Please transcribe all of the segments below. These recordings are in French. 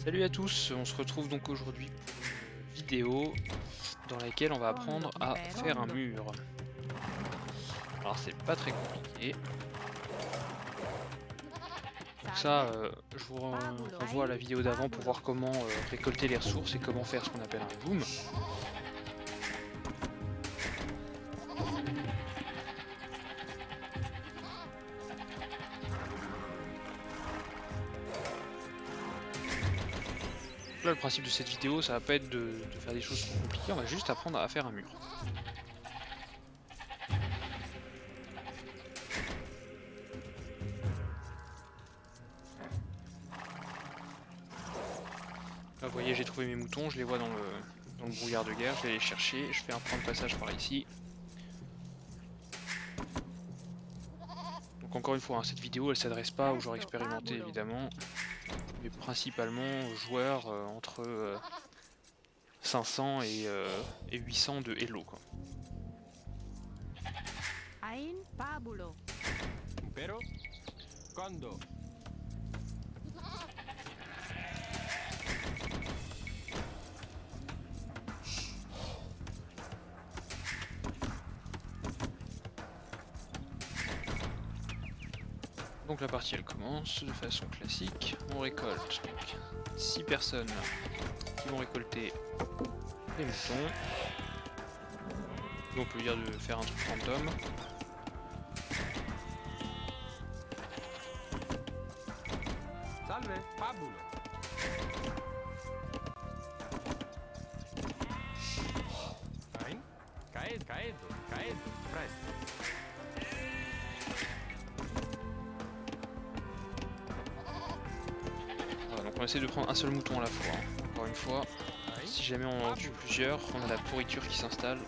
Salut à tous, on se retrouve donc aujourd'hui pour une vidéo dans laquelle on va apprendre à faire un mur. Alors c'est pas très compliqué. Donc ça, je vous renvoie à la vidéo d'avant pour voir comment récolter les ressources et comment faire ce qu'on appelle un loom. Là, le principe de cette vidéo, ça va pas être de faire des choses trop compliquées, on va juste apprendre à faire un mur. Là, vous voyez, j'ai trouvé mes moutons, je les vois dans le brouillard de guerre, je vais les chercher, je fais un point de passage par ici. Donc encore une fois, hein, cette vidéo, elle s'adresse pas aux joueurs expérimentés évidemment, mais principalement aux joueurs entre 500 et 800 de Elo, quoi. Ain Pabulo. Pero Kondo. Donc la partie elle commence de façon classique, on récolte donc 6 personnes qui vont récolter les moutons. Et on peut dire de faire un truc random. Salve, Pabulo. Ain? Caedo, presto. Voilà, donc on essaie de prendre un seul mouton à la fois, hein. Encore une fois, si jamais on en tue plusieurs, on a la pourriture qui s'installe,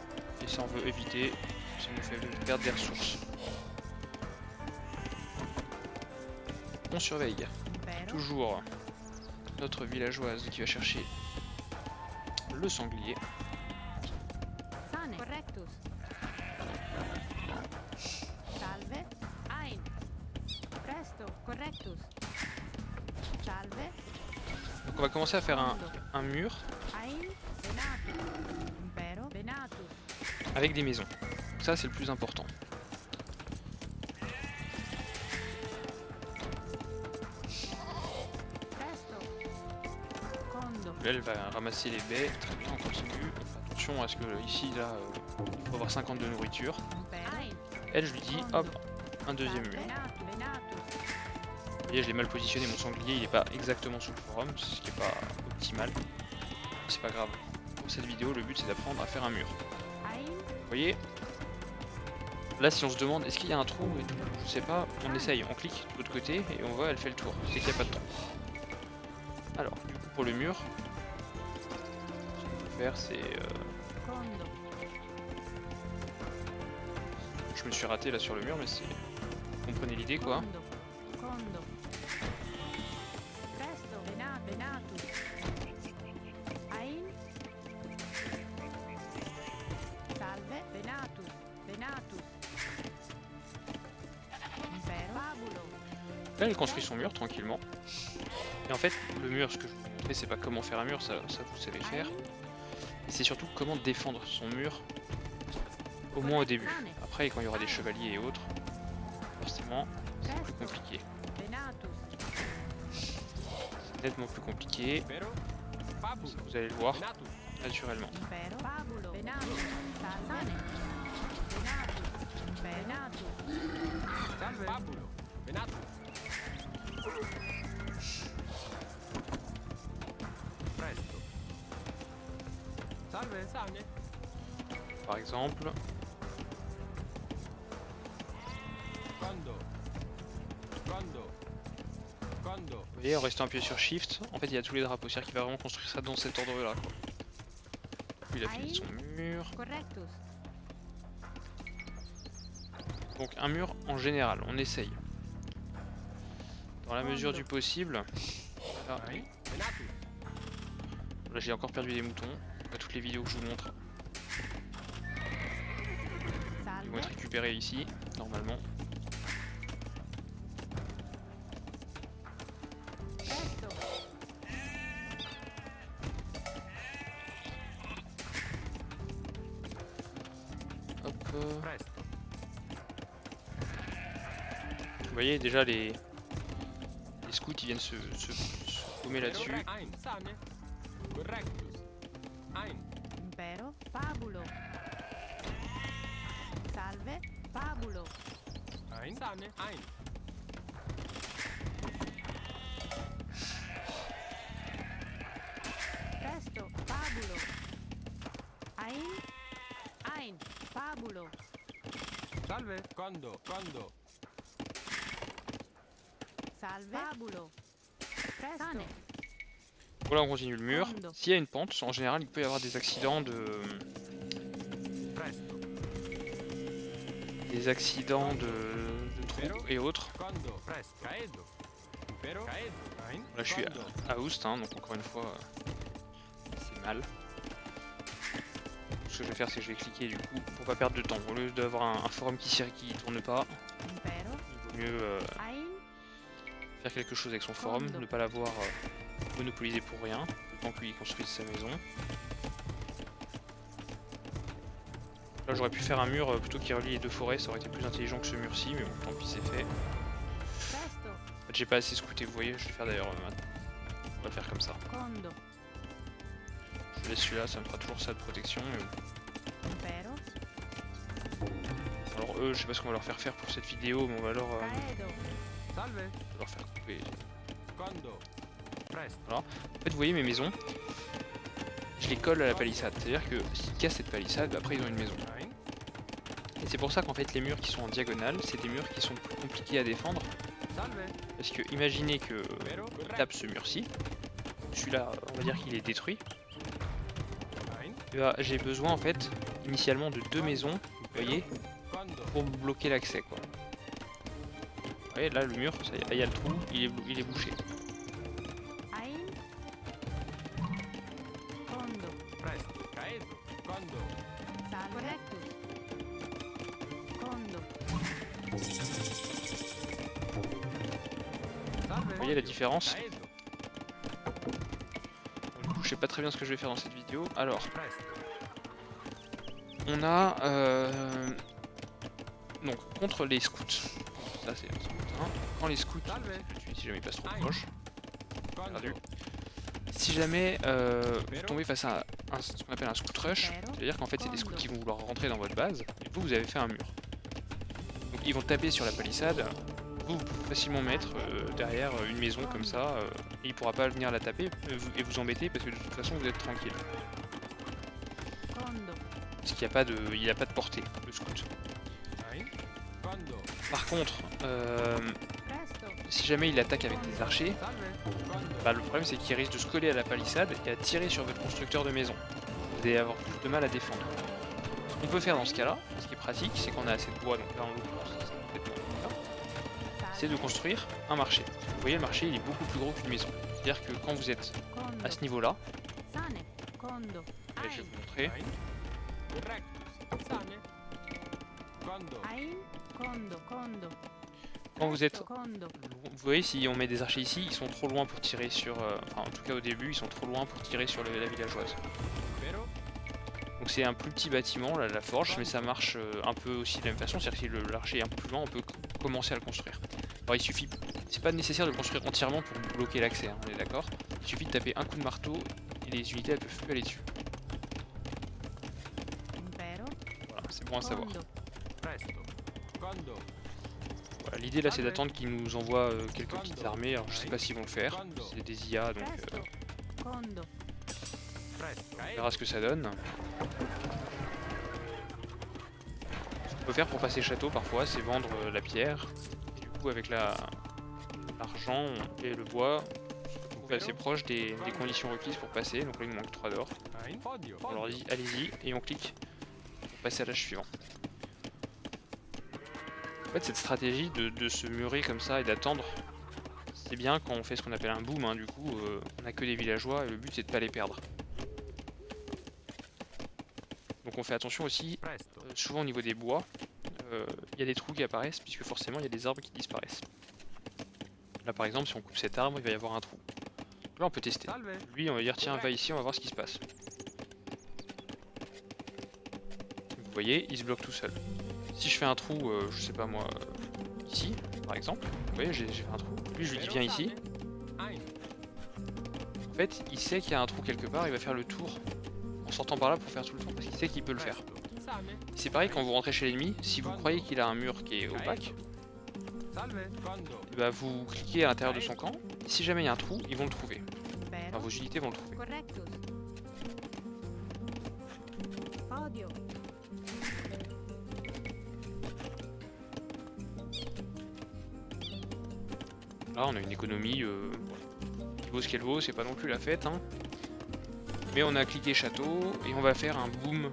et ça on veut éviter, ça nous fait perdre des ressources. On surveille Impero. toujours notre villageoise qui va chercher le sanglier. Sane. Correctus. Salve. Ain. Presto. Correctus. Salve. Donc on va commencer à faire un mur Ain. Venatus. Impero. Venatus. avec des maisons. Ça c'est le plus important. Presto. Condo. Là elle va ramasser les baies, très bien, on continue. Attention à ce que ici là, il faut avoir 50 de nourriture. Impero. Ain. Elle je lui dis hop, un deuxième mur. Venatus. Venatus. Vous voyez, je l'ai mal positionné, mon sanglier il est pas exactement sous le forum, ce qui est pas optimal. C'est pas grave. Pour cette vidéo, le but c'est d'apprendre à faire un mur. Ain. Vous voyez? Là si on se demande est-ce qu'il y a un trou et tout, je sais pas, on essaye, on clique de l'autre côté et on voit elle fait le tour, c'est qu'il n'y a pas de trou. Alors, du coup pour le mur, ce qu'on peut faire c'est... Condo. Je me suis raté là sur le mur mais c'est... Vous comprenez l'idée quoi? Condo. Condo. Presto. Venatus. Ain. Salve. Venatus. Venatus. Impero. Pabulo. Là elle construit son mur tranquillement. Et en fait le mur, ce que je vais vous montrer c'est pas comment faire un mur, ça vous savez faire. Et c'est surtout comment défendre son mur, au moins au début. Après quand il y aura des chevaliers et autres, forcément c'est plus compliqué. Venatus. C'est nettement plus compliqué, Pero Pabulo. vous allez le voir Venatus. naturellement. Impero. Pabulo. Venatus. Sane. Venatus. Venatus. Salve, Pabulo. Venatus. Presto. Salve, Sane. Par exemple, Kondo. Kondo. Kondo. vous voyez en restant appuyé sur Shift, en fait il y a tous les drapeaux, c'est-à-dire qu'il va vraiment construire ça dans cet ordre-là. Il a fini son mur. Correctus. Donc un mur en général, on essaye. Dans la mesure du possible. Là, Ain? Venatus. là j'ai encore perdu des moutons. Pas toutes les vidéos que je vous montre. Ils vont être Salve. récupérés ici, normalement. Presto. Presto. Vous voyez déjà les scouts ils viennent se paumer là-dessus. Ein. Sane. Correctus. Ein. Impero. Fabulo. Salve. Fabulo. Ein. Sane. Ein. Presto. Fabulo. Ein. Fabulo. Salve. Quando. Quando. Salve. Fabulo. Presto. Voilà, on continue le mur. Quando. S'il y a une pente, en général il peut y avoir des accidents Presto. de trous et autres. Quando. Presto. Caedo. Impero. Caedo. Ein. Là je suis Quando. à Oust, hein, donc encore une fois c'est mal. Ce que je vais faire c'est que je vais cliquer du coup pour pas perdre de temps. Au lieu d'avoir un forum qui tourne pas, Impero. il vaut mieux Ein. faire quelque chose avec son forum, Quando. ne pas l'avoir monopolisé pour rien, le temps qu'il construise sa maison. Là j'aurais pu faire un mur plutôt qui relie les deux forêts, ça aurait été plus intelligent que ce mur-ci, mais bon tant pis c'est fait. Presto. En fait, j'ai pas assez scouté, vous voyez, je vais faire d'ailleurs maintenant. On va le faire comme ça. Quando. Je laisse celui-là, ça me fera toujours ça de protection. Mais bon. Impero. Alors eux, je sais pas ce qu'on va leur faire pour cette vidéo, mais on va Caedo. Salve. leur faire couper. Quando. Presto. En fait vous voyez mes maisons, je les colle à la palissade, c'est-à-dire que s'ils cassent cette palissade, après ils ont une maison. Ein. Et c'est pour ça qu'en fait les murs qui sont en diagonale, c'est des murs qui sont plus compliqués à défendre. Salve. Parce que imaginez que Impero. il tape ce mur-ci, celui-là on va dire qu'il est détruit. Ein. Et bah, j'ai besoin en fait initialement de deux maisons, vous voyez, Quando. pour bloquer l'accès quoi. Vous voyez là le mur, il y a le trou, il est bouché. Ein. Quando. Presto. Caedo. Quando. Salve. Correctus. Quando. Salve. Vous voyez la différence? Caedo. Du coup je sais pas très bien ce que je vais faire dans cette vidéo. Alors Presto. on a donc contre les scouts. Ça c'est un scout 1. Quand les scouts, si jamais ils passent trop proche, perdu. Si jamais vous tombez face à ce qu'on appelle un scout rush, c'est-à-dire qu'en fait c'est des scouts qui vont vouloir rentrer dans votre base, et vous avez fait un mur. Donc ils vont taper sur la palissade, vous pouvez facilement mettre derrière une maison comme ça, et il pourra pas venir la taper et vous embêter parce que de toute façon vous êtes tranquille. Quando. Parce qu'il n'y a pas de portée, le scout. Ein. Quando. Par contre, Presto. si jamais il attaque avec des archers, Salve. Quando. bah, le problème c'est qu'il risque de se coller à la palissade et à tirer sur votre constructeur de maison. Vous allez avoir plus de mal à défendre. Ce qu'on peut faire dans ce cas-là, ce qui est pratique, c'est qu'on a assez de bois, donc là en l'occurrence, c'est de construire un marché. Vous voyez le marché il est beaucoup plus gros qu'une maison. C'est-à-dire que quand vous êtes Quando. à ce niveau-là, Sane. Quando. et je vais Ein. vous montrer, Ein. Correctus. Sane. Quando. Ein. Quando. Quando. quand vous êtes... Presto. Quando. Vous voyez si on met des archers ici, ils sont trop loin pour tirer sur... enfin en tout cas au début, ils sont trop loin pour tirer sur la villageoise. Impero. Donc c'est un plus petit bâtiment, là, la forge, mais ça marche un peu aussi de la même façon, c'est-à-dire que si l'archer est un peu plus loin, on peut commencer à le construire. Alors il suffit, c'est pas nécessaire de le construire entièrement pour bloquer l'accès, hein, on est d'accord. Il suffit de taper un coup de marteau et les unités elles peuvent plus aller dessus. Impero. Voilà, c'est bon à savoir. Quando. Presto. Quando. Voilà, l'idée là c'est d'attendre qu'ils nous envoient quelques petites armées, alors je sais pas s'ils vont le faire, c'est des IA donc Presto. Quando. Presto. on verra ce que ça donne. Ce qu'on peut faire pour passer château parfois c'est vendre la pierre, et du coup avec l'argent et le bois, on est assez proche des conditions requises pour passer, donc là il nous manque 3 d'or. Ein. Podio. On leur dit allez-y et on clique pour passer à l'âge suivant. En fait cette stratégie de se murer comme ça et d'attendre, c'est bien quand on fait ce qu'on appelle un boom, hein, du coup on a que des villageois et le but c'est de pas les perdre. Donc on fait attention aussi, Presto. souvent au niveau des bois, il y a des trous qui apparaissent puisque forcément il y a des arbres qui disparaissent. Là par exemple si on coupe cet arbre il va y avoir un trou. Donc là on peut tester. Salve. Lui on va dire tiens va ici on va voir ce qui se passe. Vous Vous voyez, il se bloque tout seul. Si je fais un trou, je sais pas moi, ici, par exemple, vous voyez, j'ai fait un trou. Lui, je lui dis viens ici. Ein. En fait, il sait qu'il y a un trou quelque part, il va faire le tour en sortant par là pour faire tout le tour parce qu'il sait qu'il peut le faire. Presto. Same. C'est pareil quand vous rentrez chez l'ennemi, si vous croyez qu'il a un mur qui est opaque, Salve. Quando. bah vous cliquez à l'intérieur de son camp. Si jamais il y a un trou, ils vont le trouver. Enfin, Vero. vos unités vont le trouver. Correctus. Podio. Là, on a une économie qui vaut ce qu'elle vaut, c'est pas non plus la fête. Hein. Mais on a cliqué château et on va faire un boom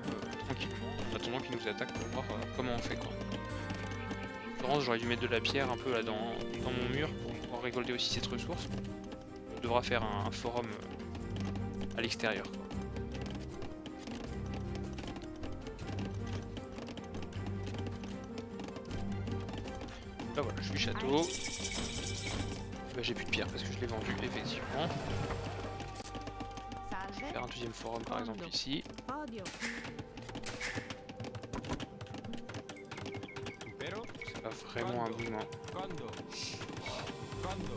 tranquillement en attendant qu'il nous attaque pour voir comment on fait quoi. En l'occurrence, j'aurais dû mettre de la pierre un peu là dans mon mur pour pouvoir récolter aussi cette ressource. On devra faire un forum à l'extérieur. Là voilà, je suis château. Bah, j'ai plus de pierre parce que je l'ai vendu effectivement. Je vais faire un deuxième forum par exemple ici. Podio. Pero. C'est pas vraiment un boom. Hein. Quando. Quando.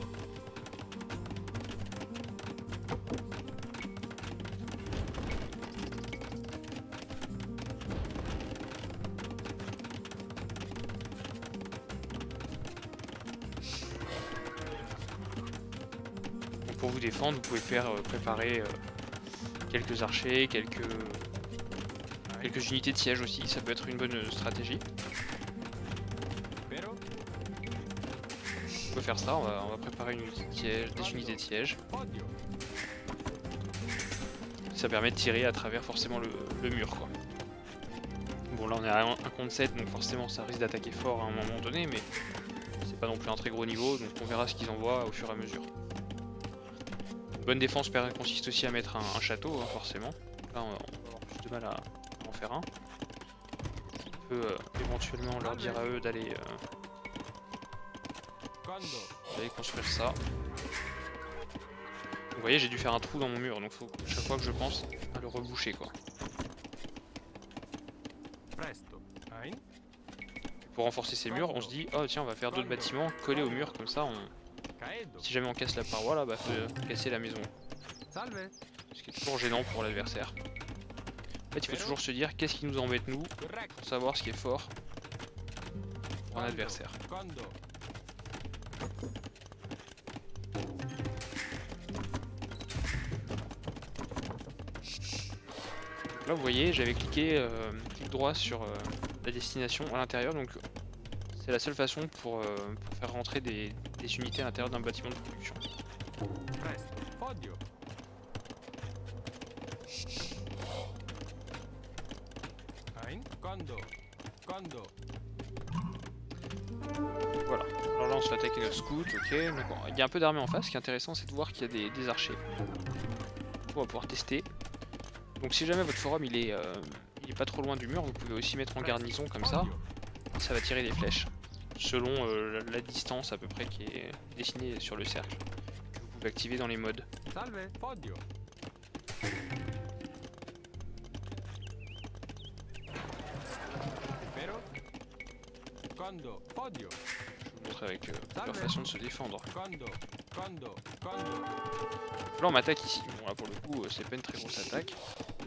Donc pour vous défendre, vous pouvez faire préparer quelques archers, quelques unités de siège aussi, ça peut être une bonne stratégie. Pero. On peut faire ça, on va préparer une unité de siège, des unités de siège. Podio. Ça permet de tirer à travers forcément le mur quoi. Bon là on est à 1 contre 7 donc forcément ça risque d'attaquer fort à un moment donné mais c'est pas non plus un très gros niveau donc on verra ce qu'ils envoient au fur et à mesure. Une bonne défense consiste aussi à mettre un château hein, forcément. Là on va avoir plus de mal à en faire un. On peut éventuellement leur dire à eux d'aller Quando. construire ça. Vous voyez, j'ai dû faire un trou dans mon mur, donc faut chaque fois que je pense à le reboucher quoi. Presto. Ein. Pour renforcer ces murs, on se dit oh tiens on va faire d'autres bâtiments collés au mur comme ça Caedo. si jamais on casse la paroi là bah faut casser la maison. Salve. Ce qui est toujours gênant pour l'adversaire. En fait il faut toujours se dire qu'est-ce qui nous embête nous Correcto. pour savoir ce qui est fort pour un adversaire. Quando. Là vous voyez j'avais cliqué clic droit sur la destination à l'intérieur donc c'est la seule façon pour faire rentrer des unités à l'intérieur d'un bâtiment de production. Presto. Podio. Ein. Quando. Quando. Voilà, alors là on se fait attaquer notre scout, ok, donc il y a un peu d'armée en face, ce qui est intéressant c'est de voir qu'il y a des archers. On va pouvoir tester. Donc si jamais votre forum il est pas trop loin du mur, vous pouvez aussi mettre en garnison comme ça, ça va tirer des flèches, selon la distance à peu près qui est dessinée sur le cercle, que vous pouvez activer dans les modes. Salve. Podio. Pero. Quando. Podio. Je vous montre avec leur façon de se défendre. Quando. Quando. Quando. Là on m'attaque ici, bon là pour le coup c'est pas une très grosse attaque.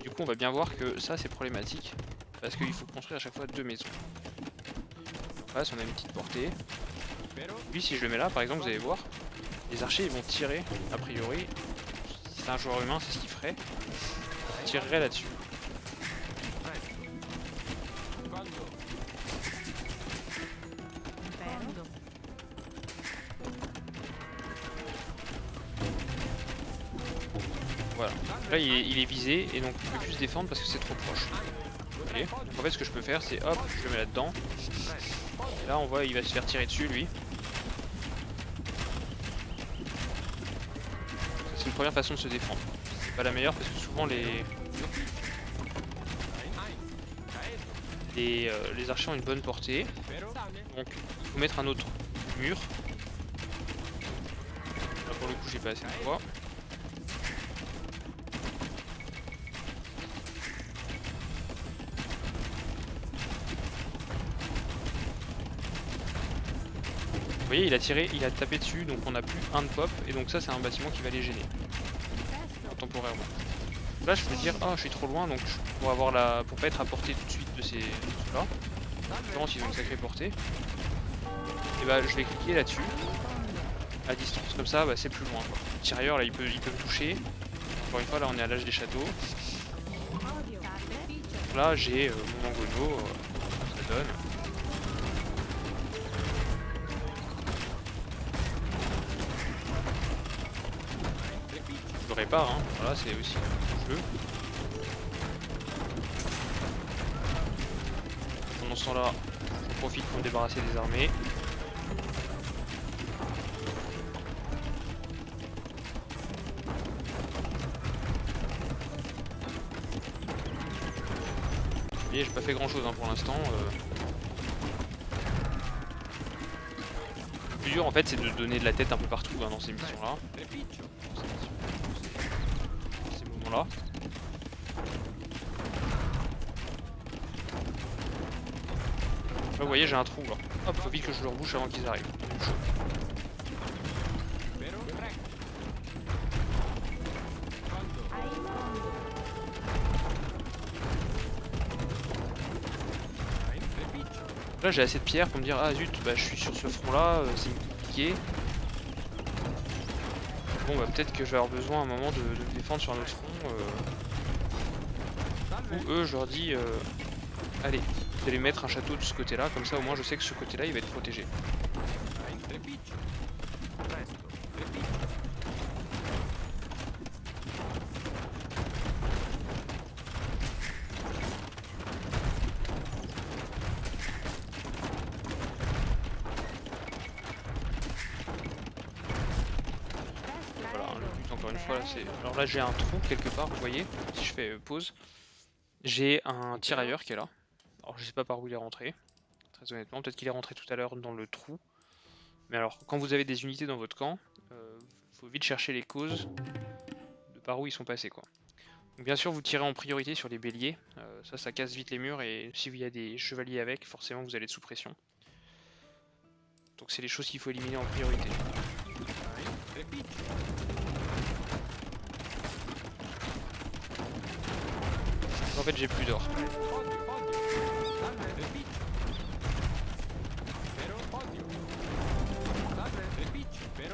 Du coup on va bien voir que ça c'est problématique, parce qu'il faut construire à chaque fois 2 maisons. En face on a une petite portée. Pero. Lui si je le mets là par exemple vous allez voir, les archers ils vont tirer a priori, si c'est un joueur humain c'est ce qu'il ferait, il tirerait là-dessus. Presto. Quando. Vero. Voilà, là il est visé et donc il peut plus se défendre parce que c'est trop proche. Vous voyez, donc en fait ce que je peux faire c'est hop, je le mets là-dedans, et là on voit il va se faire tirer dessus lui. C'est une première façon de se défendre. C'est pas la meilleure parce que souvent les archers ont une bonne portée. Donc il faut mettre un autre mur. Là pour le coup j'ai pas assez de poids. voyez, il a tapé dessus, donc on a plus un de pop, et donc ça c'est un bâtiment qui va les gêner, temporairement. Là je peux dire, ah je suis trop loin, donc pour pas être à portée tout de suite de ceux-là, en l'occurrence ils ont une sacrée portée, et bah je vais cliquer là-dessus, à distance, comme ça bah, c'est plus loin quoi. Le tirailleur là il peut me toucher, encore une fois là on est à l'âge des châteaux, donc là j'ai mon mangono, ça donne. Je le répare, hein. Voilà, c'est aussi le jeu. Pendant ce temps-là, je profite pour me débarrasser des armées. Vous voyez, j'ai pas fait grand-chose hein, pour l'instant. Le plus dur en fait, c'est de donner de la tête un peu partout hein, dans ces missions-là. Là. Là vous voyez j'ai un trou là. Hop, faut vite que je le rebouche avant qu'ils arrivent. Là j'ai assez de pierres pour me dire ah zut bah je suis sur ce front là, c'est compliqué. Bon bah peut-être que je vais avoir besoin à un moment de me défendre sur un autre front. Ou eux je leur dis allez, vous allez mettre un château de ce côté là, comme ça au moins je sais que ce côté là il va être protégé. Alors là j'ai un trou quelque part, vous voyez, si je fais pause, j'ai un tirailleur qui est là. Alors je sais pas par où il est rentré, très honnêtement, peut-être qu'il est rentré tout à l'heure dans le trou. Mais alors quand vous avez des unités dans votre camp, faut vite chercher les causes de par où ils sont passés quoi. Donc bien sûr vous tirez en priorité sur les béliers, ça casse vite les murs et si il y a des chevaliers avec, forcément vous allez être sous pression. Donc c'est les choses qu'il faut éliminer en priorité. En fait j'ai plus d'or.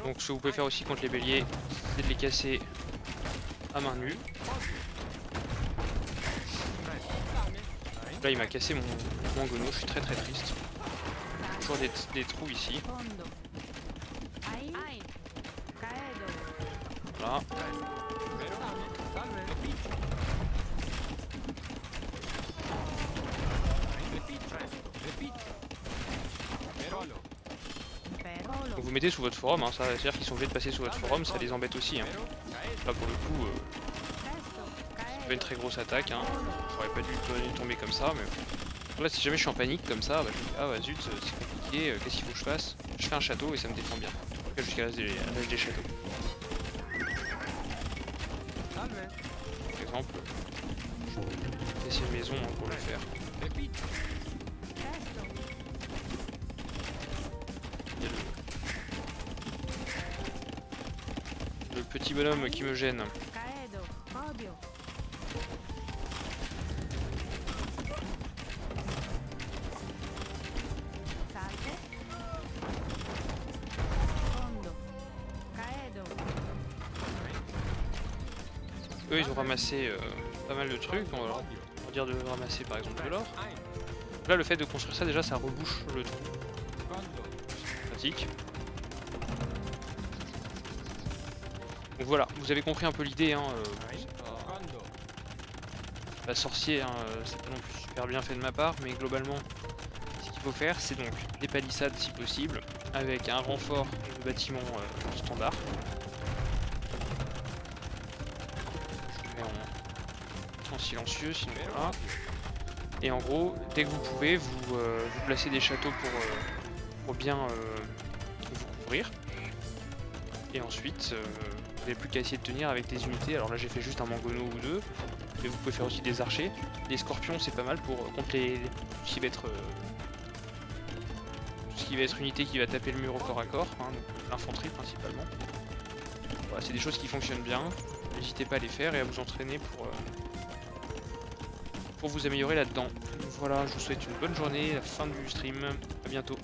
Donc ce que vous pouvez faire aussi contre les béliers, c'est de les casser à main nue. Là il m'a cassé mon mangono, je suis très triste. Toujours des trous ici. Voilà. Donc vous mettez sous votre forum, hein, ça veut dire qu'ils sont obligés de passer sous votre forum, ça les embête aussi. Hein. Là pour le coup, c'est pas une très grosse attaque, hein. J'aurais pas dû tomber comme ça, mais là si jamais je suis en panique comme ça, bah, je me dis ah bah zut c'est compliqué, qu'est-ce qu'il faut que je fasse? Je fais un château et ça me défend bien, en tout cas jusqu'à l'âge des châteaux. Par exemple, je vais essayer une maison hein, pour le faire. Le petit bonhomme qui me gêne. Eux ils ont ramassé pas mal de trucs, on va dire de ramasser par exemple de l'or. Là le fait de construire ça déjà ça rebouche le trou. Pratique. Donc voilà, vous avez compris un peu l'idée, hein, pas sorcier, hein, c'est pas non plus super bien fait de ma part, mais globalement ce qu'il faut faire c'est donc des palissades si possible, avec un renfort de bâtiments standard. En silencieux sinon voilà. Et en gros dès que vous pouvez vous placez des châteaux pour bien vous couvrir et ensuite vous n'avez plus qu'à essayer de tenir avec des unités. Alors là j'ai fait juste un mangono ou deux, mais vous pouvez faire aussi des archers. Les scorpions c'est pas mal pour contre tout ce qui va être tout ce qui va être unité qui va taper le mur au corps à corps, hein, donc l'infanterie principalement. Voilà, c'est des choses qui fonctionnent bien. N'hésitez pas à les faire et à vous entraîner pour vous améliorer là-dedans. Voilà, je vous souhaite une bonne journée, la fin du stream, à bientôt.